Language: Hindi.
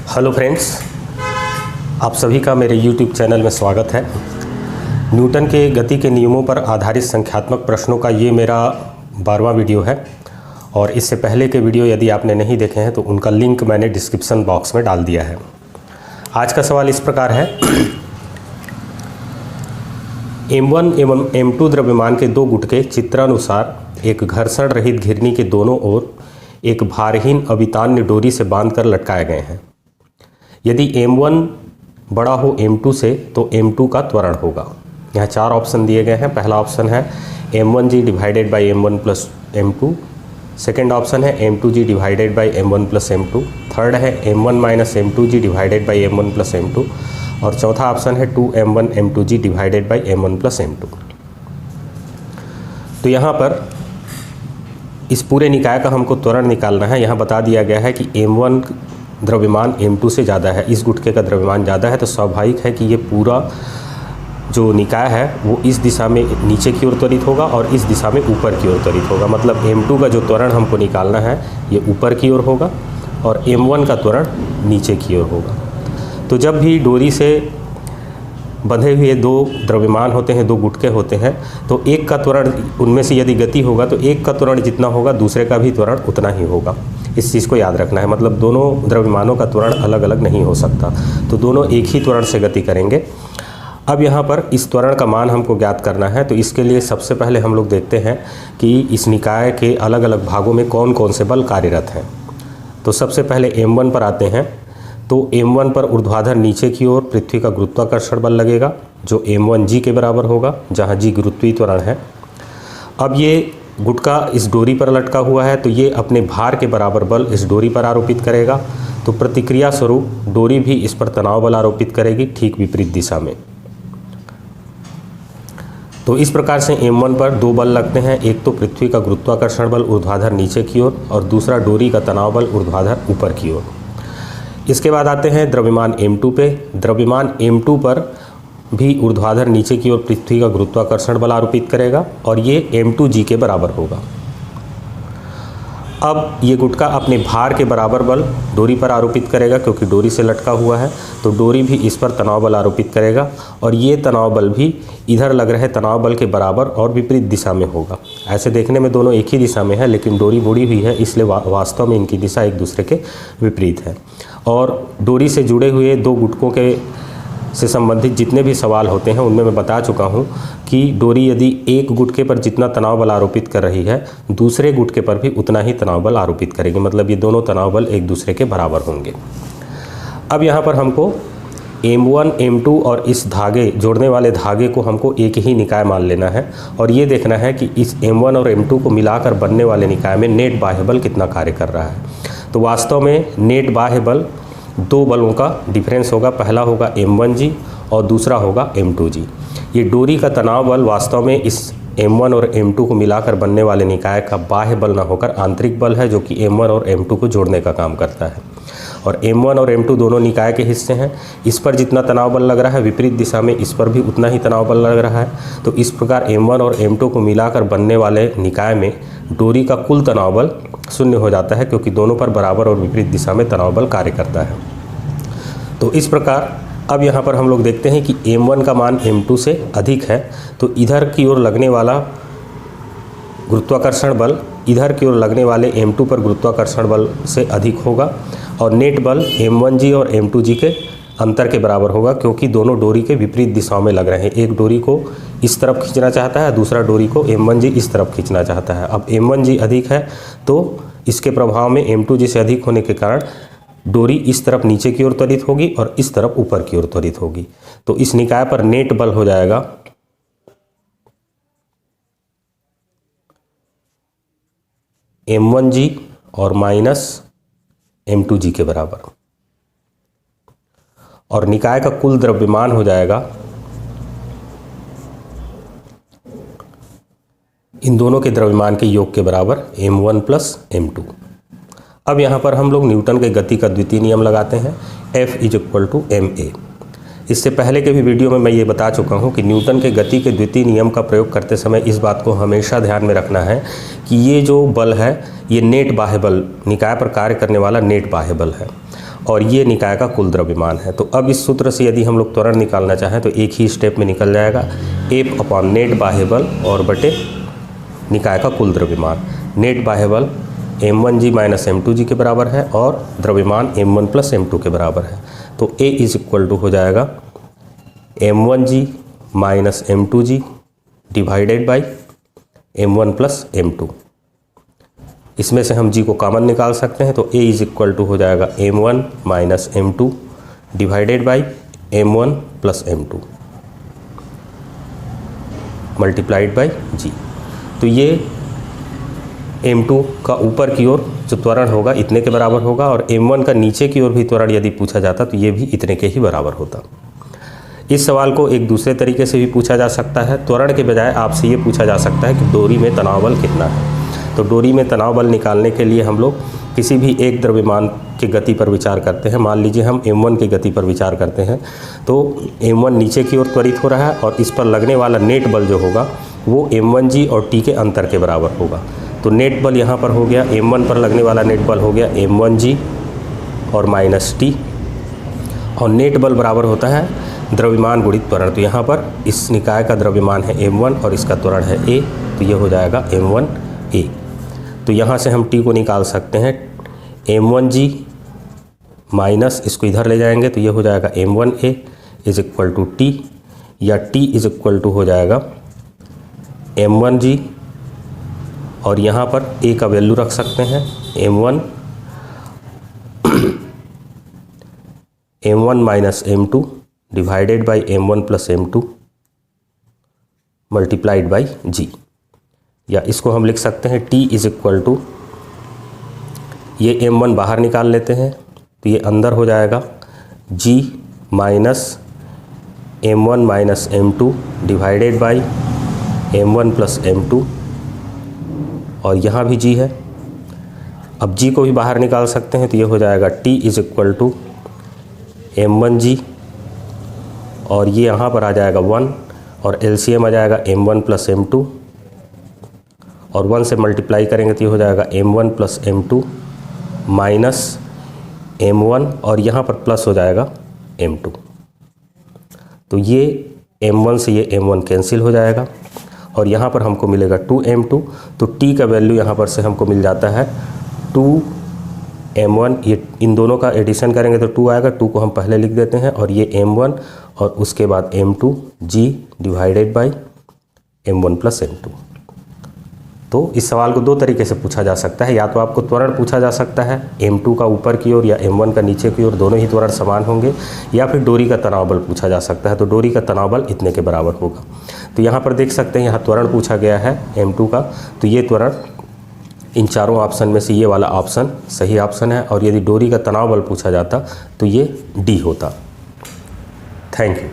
हेलो फ्रेंड्स, आप सभी का मेरे YouTube चैनल में स्वागत है। न्यूटन के गति के नियमों पर आधारित संख्यात्मक प्रश्नों का ये मेरा 12वां वीडियो है और इससे पहले के वीडियो यदि आपने नहीं देखे हैं तो उनका लिंक मैंने डिस्क्रिप्शन बॉक्स में डाल दिया है। आज का सवाल इस प्रकार है, M1 एवं M2 द्रव्यमान के दो गुटके चित्रानुसार एक घर्षण रहित घिरनी के दोनों ओर एक भारहीन अवितान्य डोरी से बांधकर लटकाए गए हैं। यदि M1 बड़ा हो M2 से तो M2 का त्वरण होगा। यहाँ 4 ऑप्शन दिए गए हैं। पहला ऑप्शन है M1g divided by M1 plus M2, second option है M2g divided by M1 plus M2, third है M1 minus M2g divided by M1 plus M2 और चौथा ऑप्शन है 2M1 M2g divided by M1 plus M2। तो यहाँ पर इस पूरे निकाय का हमको त्वरण निकालना है। यहाँ बता दिया गया है कि M1 द्रव्यमान M2 से ज़्यादा है, इस गुटके का द्रव्यमान ज़्यादा है, तो स्वाभाविक है कि ये पूरा जो निकाय है वो इस दिशा में नीचे की ओर त्वरित होगा और इस दिशा में ऊपर की ओर त्वरित होगा। मतलब M2 का जो त्वरण हमको निकालना है ये ऊपर की ओर होगा और M1 का त्वरण नीचे की ओर होगा। तो जब भी डोरी से बंधे हुए दो द्रव्यमान होते हैं, दो गुटके होते हैं, तो एक का त्वरण, उनमें से यदि गति होगा तो एक का त्वरण जितना होगा दूसरे का भी त्वरण उतना ही होगा। इस चीज़ को याद रखना है। मतलब दोनों द्रव्यमानों का त्वरण अलग अलग नहीं हो सकता, तो दोनों एक ही त्वरण से गति करेंगे। अब यहाँ पर इस त्वरण का मान हमको ज्ञात करना है, तो इसके लिए सबसे पहले हम लोग देखते हैं कि इस निकाय के अलग अलग भागों में कौन कौन से बल कार्यरत हैं। तो सबसे पहले M1 पर आते हैं। तो M1 पर ऊर्ध्वाधर नीचे की ओर पृथ्वी का गुरुत्वाकर्षण बल लगेगा जो M1g के बराबर होगा, जहाँ g गुरुत्वीय त्वरण है। अब ये गुटका इस डोरी पर लटका हुआ है, तो ये अपने भार के बराबर बल इस डोरी पर आरोपित करेगा, तो प्रतिक्रिया स्वरूप डोरी भी इस पर तनाव बल आरोपित करेगी, ठीक विपरीत दिशा में। तो इस प्रकार से M1 पर दो बल लगते हैं, एक तो पृथ्वी का गुरुत्वाकर्षण बल ऊर्ध्वाधर नीचे की ओर और दूसरा डोरी का तनाव बल ऊर्ध्वाधर ऊपर की ओर। इसके बाद आते हैं द्रव्यमान M2 पे। द्रव्यमान M2 पर भी ऊर्ध्वाधर नीचे की ओर पृथ्वी का गुरुत्वाकर्षण बल आरोपित करेगा और ये M2g के बराबर होगा। अब ये गुटका अपने भार के बराबर बल डोरी पर आरोपित करेगा, क्योंकि डोरी से लटका हुआ है, तो डोरी भी इस पर तनाव बल आरोपित करेगा और ये तनाव बल भी इधर लग रहे तनाव बल के बराबर और विपरीत दिशा में होगा। ऐसे देखने में दोनों एक ही दिशा में है, लेकिन डोरी मुड़ी हुई है, इसलिए वास्तव में इनकी दिशा एक दूसरे के विपरीत है। और डोरी से जुड़े हुए दो गुटकों के से संबंधित जितने भी सवाल होते हैं उनमें मैं बता चुका हूं कि डोरी यदि एक गुटके पर जितना तनाव बल आरोपित कर रही है, दूसरे गुटके पर भी उतना ही तनाव बल आरोपित करेगी। मतलब ये दोनों तनाव बल एक दूसरे के बराबर होंगे। अब यहाँ पर हमको M1, M2 और इस धागे, जोड़ने वाले धागे को हमको एक ही निकाय मान लेना है और ये देखना है कि इस M1 और M2 को मिलाकर बनने वाले निकाय में नेट बाह्य बल कितना कार्य कर रहा है। तो वास्तव में नेट बाह्य बल दो बलों का डिफरेंस होगा। पहला होगा M1g और दूसरा होगा M2g। ये डोरी का तनाव बल वास्तव में इस M1 और M2 को मिलाकर बनने वाले निकाय का बाह्य बल न होकर आंतरिक बल है, जो कि M1 और M2 को जोड़ने का काम करता है। और M1 और M2 दोनों निकाय के हिस्से हैं। इस पर जितना तनाव बल लग रहा है विपरीत दिशा में, इस पर भी उतना ही तनाव बल लग रहा है। तो इस प्रकार M1 और M2 को मिलाकर बनने वाले निकाय में डोरी का कुल तनाव बल शून्य हो जाता है, क्योंकि दोनों पर बराबर और विपरीत दिशा में तनाव बल कार्य करता है। तो इस प्रकार अब यहाँ पर हम लोग देखते हैं कि M1 का मान M2 से अधिक है, तो इधर की ओर लगने वाला गुरुत्वाकर्षण बल इधर की ओर लगने वाले M2 पर गुरुत्वाकर्षण बल से अधिक होगा और नेट बल M1g और M2g के अंतर के बराबर होगा, क्योंकि दोनों डोरी के विपरीत दिशाओं में लग रहे हैं। एक डोरी को इस तरफ खींचना चाहता है, दूसरा डोरी को M1g इस तरफ खींचना चाहता है। अब M1g अधिक है तो इसके प्रभाव में M2g से अधिक होने के कारण डोरी इस तरफ नीचे की ओर त्वरित होगी और इस तरफ ऊपर की ओर त्वरित होगी। तो इस निकाय पर नेट बल हो जाएगा M1g और माइनस M2g के बराबर, और निकाय का कुल द्रव्यमान हो जाएगा इन दोनों के द्रव्यमान के योग के बराबर M1 प्लस M2। अब यहाँ पर हम लोग न्यूटन के गति का द्वितीय नियम लगाते हैं, F = ma। इससे पहले के भी वीडियो में मैं ये बता चुका हूँ कि न्यूटन के गति के द्वितीय नियम का प्रयोग करते समय इस बात को हमेशा ध्यान में रखना है कि ये जो बल है ये नेट बाह्य बल, निकाय पर कार्य करने वाला नेट बाह्य बल है और ये निकाय का कुल द्रव्यमान है। तो अब इस सूत्र से यदि हम लोग त्वरण निकालना चाहें तो एक ही स्टेप में निकल जाएगा, F अपॉन नेट बाह्य बल और बटे निकाय का कुल द्रव्यमान। नेट बाह्य बल m1g माइनस m2g के बराबर है और द्रव्यमान m1 प्लस m2 के बराबर है। तो A इज इक्वल टू हो जाएगा m1g minus m2g divided by m1 plus m2। इसमें से हम g को कॉमन निकाल सकते हैं, तो A इज इक्वल टू हो जाएगा m1 minus m2 divided by m1 plus m2 multiplied by g। तो ये m2 का ऊपर की ओर जो त्वरण होगा इतने के बराबर होगा और m1 का नीचे की ओर भी त्वरण यदि पूछा जाता तो ये भी इतने के ही बराबर होता। इस सवाल को एक दूसरे तरीके से भी पूछा जा सकता है। त्वरण के बजाय आपसे ये पूछा जा सकता है कि डोरी में तनाव बल कितना है। तो डोरी में तनाव बल निकालने के लिए हम लोग किसी भी एक द्रव्यमान की गति पर विचार करते हैं। मान लीजिए हम m1 की गति पर विचार करते हैं, तो m1 नीचे की ओर त्वरित हो रहा है और इस पर लगने वाला नेट बल जो होगा वो m1g और t के अंतर के बराबर होगा। तो नेट बल यहाँ पर हो गया, m1 पर लगने वाला नेट बल हो गया m1g और माइनस t, और नेट बल बराबर होता है द्रव्यमान गुणित त्वरण। तो यहाँ पर इस निकाय का द्रव्यमान है m1 और इसका त्वरण है a, तो ये हो जाएगा m1a। तो यहाँ से हम t को निकाल सकते हैं, m1g माइनस इसको इधर ले जाएंगे तो ये हो जाएगा m1a is equal to t, या t इज इक्वल टू हो जाएगा m1g और यहाँ पर a का वैल्यू रख सकते हैं m1 minus m2 divided by m1 plus m2 multiplied by g, या इसको हम लिख सकते हैं t इज इक्वल टू, ये m1 बाहर निकाल लेते हैं तो ये अंदर हो जाएगा g minus m1 minus m2 divided by m1 plus m2, और यहाँ भी g है। अब g को भी बाहर निकाल सकते हैं तो ये हो जाएगा t is equal to m1g और ये यहाँ पर आ जाएगा 1 और LCM आ जाएगा m1 प्लस m2 और 1 से मल्टीप्लाई करेंगे तो ये हो जाएगा m1 plus m2 minus m1 और यहाँ पर प्लस हो जाएगा m2। तो ये m1 से ये m1 कैंसिल हो जाएगा और यहाँ पर हमको मिलेगा 2m2। तो t का वैल्यू यहाँ पर से हमको मिल जाता है 2m1, ये इन दोनों का एडिशन करेंगे तो 2 आएगा, 2 को हम पहले लिख देते हैं और ये m1 और उसके बाद m2g divided by m1 plus m2। तो इस सवाल को दो तरीके से पूछा जा सकता है, या तो आपको त्वरण पूछा जा सकता है m2 का ऊपर की ओर या m1 का नीचे की ओर, दोनों ही त्वरण समान होंगे, या फिर डोरी का तनाव बल पूछा जा सकता है तो डोरी का तनाव बल इतने के बराबर होगा। तो यहाँ पर देख सकते हैं यहाँ त्वरण पूछा गया है m2 का, तो ये त्वरण इन चारों ऑप्शन में से ये वाला ऑप्शन सही ऑप्शन है, और यदि डोरी का तनाव बल पूछा जाता तो ये डी होता। Thank you.